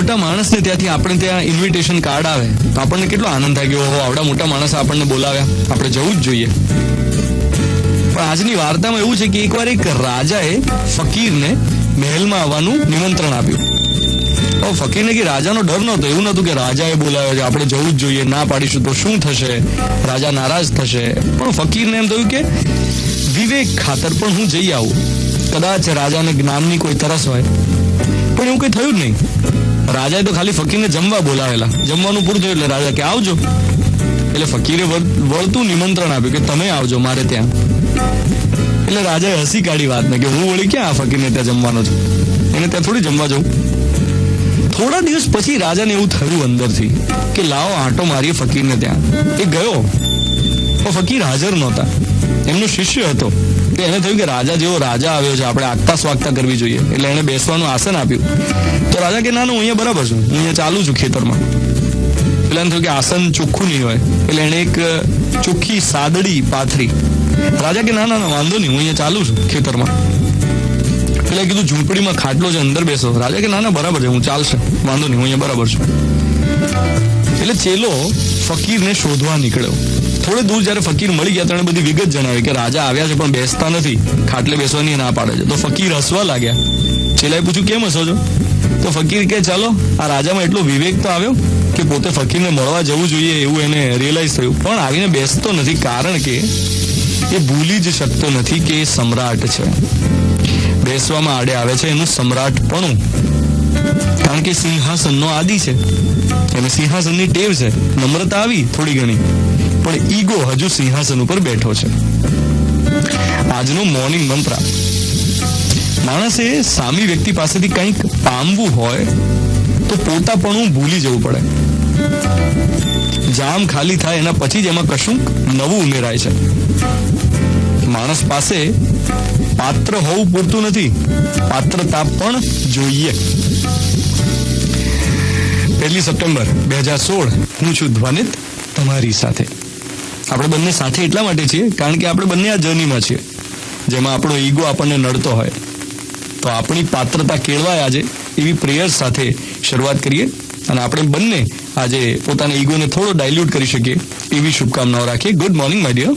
મોટા માણસને ત્યાંથી આપણે ત્યાં ઇન્વિટેશન કાર્ડ આવે તો આપણને કેટલો આનંદ થાય કે ઓહો આવડા મોટા માણસ આપણને બોલાવ્યા, આપણે જવું જ જોઈએ. પણ આજની વાર્તામાં એવું છે કે એકવાર એક રાજાએ ફકીરને મહેલમાં આવવાનું નિમંત્રણ આપ્યું. ફકીરને કે રાજાનો ડર નહોતો, એવું નહોતું કે રાજાએ બોલાવ્યો છે આપણે જવું જ જોઈએ, ના પાડીશું તો શું થશે, રાજા નારાજ થશે. પણ ફકીરને એમ થયું કે વિવેક ખાતર પણ હું જઈ આવું, કદાચ રાજાને જ્ઞાનની કોઈ તરસ હોય. પણ એવું કઈ થયું જ નહીં. રાજાએ તો ખાલી ફકીરને જમવા બોલાવેલા, જમવાનું પૂરું થયું એટલે રાજા કે આવજો. એટલે ફકીરે વળતું નિમંત્રણ આપ્યું કે તમે આવજો મારે ત્યાં. એટલે રાજાએ હસી કાઢી વાતને કે હું વળી ક્યાં આ ફકીરને ત્યાં જમવાનો છું, એને ત્યાં થોડી જમવા જવું. થોડા દિવસ પછી રાજાને એવું થયું અંદરથી કે લાવો આંટો મારીએ ફકીરને ત્યાં. એ ગયો પણ ફકીર હાજર નહોતા. એમનો શિષ્ય હતો. એને થયું કે રાજા જેવો રાજા આવ્યો છે, આપણે આગતા સ્વાગતા કરવી જોઈએ. એટલે એને બેસવાનું આસન આપ્યું. તો રાજા કે ના હું અહીંયા બરાબર છું, હું અહીંયા ચાલુ છું ખેતરમાં. એટલે એને થયું કે આસન ચોખ્ખું નહીં હોય, એટલે એને એક ચોખ્ખી સાદડી પાથરી. રાજા કે ના વાંધો નહીં, હું અહીંયા ચાલુ છું ખેતરમાં. એટલે કીધું ઝૂંપડીમાં ખાટલો છે, અંદર બેસો. રાજા કે ના બરાબર છે, હું ચાલશે, વાંધો નહીં, હું અહીંયા બરાબર છું. એટલે ચેલો ફકીરને શોધવા નીકળ્યો. થોડે દૂર જયારે ફકીર મળી ગયા તો એને બધી વિગત જણાવી કે રાજા આવ્યા છે પણ બેસતા નથી, ખાટલે બેસવાની ના પાડે છે. તો ફકીર હસવા લાગ્યા. ચેલાએ પૂછ્યું કેમ હસો છો? તો ફકીર કે ચાલો આ રાજામાં એટલો વિવેક તો આવ્યો કે પોતે ફકીરને મળવા જવું જોઈએ એવું એને રિયલાઇઝ થયું. પણ આવીને બેસતો નથી કારણ કે એ ભૂલી જ શકતો નથી કે એ સમ્રાટ છે. બેસવામાં આડે આવે છે એનું સમ્રાટપણું, કારણ કે સિંહાસનનો આદિ છે, એને સિંહાસનની ટેવ છે. નમ્રતા આવી થોડી ઘણી, પણ ઈગો હજુ સિંહાસન ઉપર બેઠો છે. આજનો મોર્નિંગ મંત્ર, માણસે સામી વ્યક્તિ પાસેથી કંઈક પામવું હોય તો પોતાપણું ભૂલી જવું પડે. જામ ખાલી થાય એના પછી જ એમાં કશું નવું ઉમેરાય છે. માણસ પાસે પાત્ર હોવું પૂરતું નથી, પાત્રતા પણ જોઈએ. 1 સપ્ટેમ્બર 2016 હું છું ધ્વનિત તમારી સાથે. આપણે બંને સાથે એટલા માટે છીએ કારણ કે આપણે બંને આ જર્નીમાં છીએ જેમાં આપણો ઈગો આપણને નડતો હોય. તો આપણી પાત્રતા કેળવાય આજે એવી પ્રેયર સાથે શરૂઆત કરીએ અને આપણે બંને આજે પોતાના ઈગોને થોડો ડાયલ્યુટ કરી શકીએ એવી શુભકામનાઓ રાખીએ. Good morning my dear.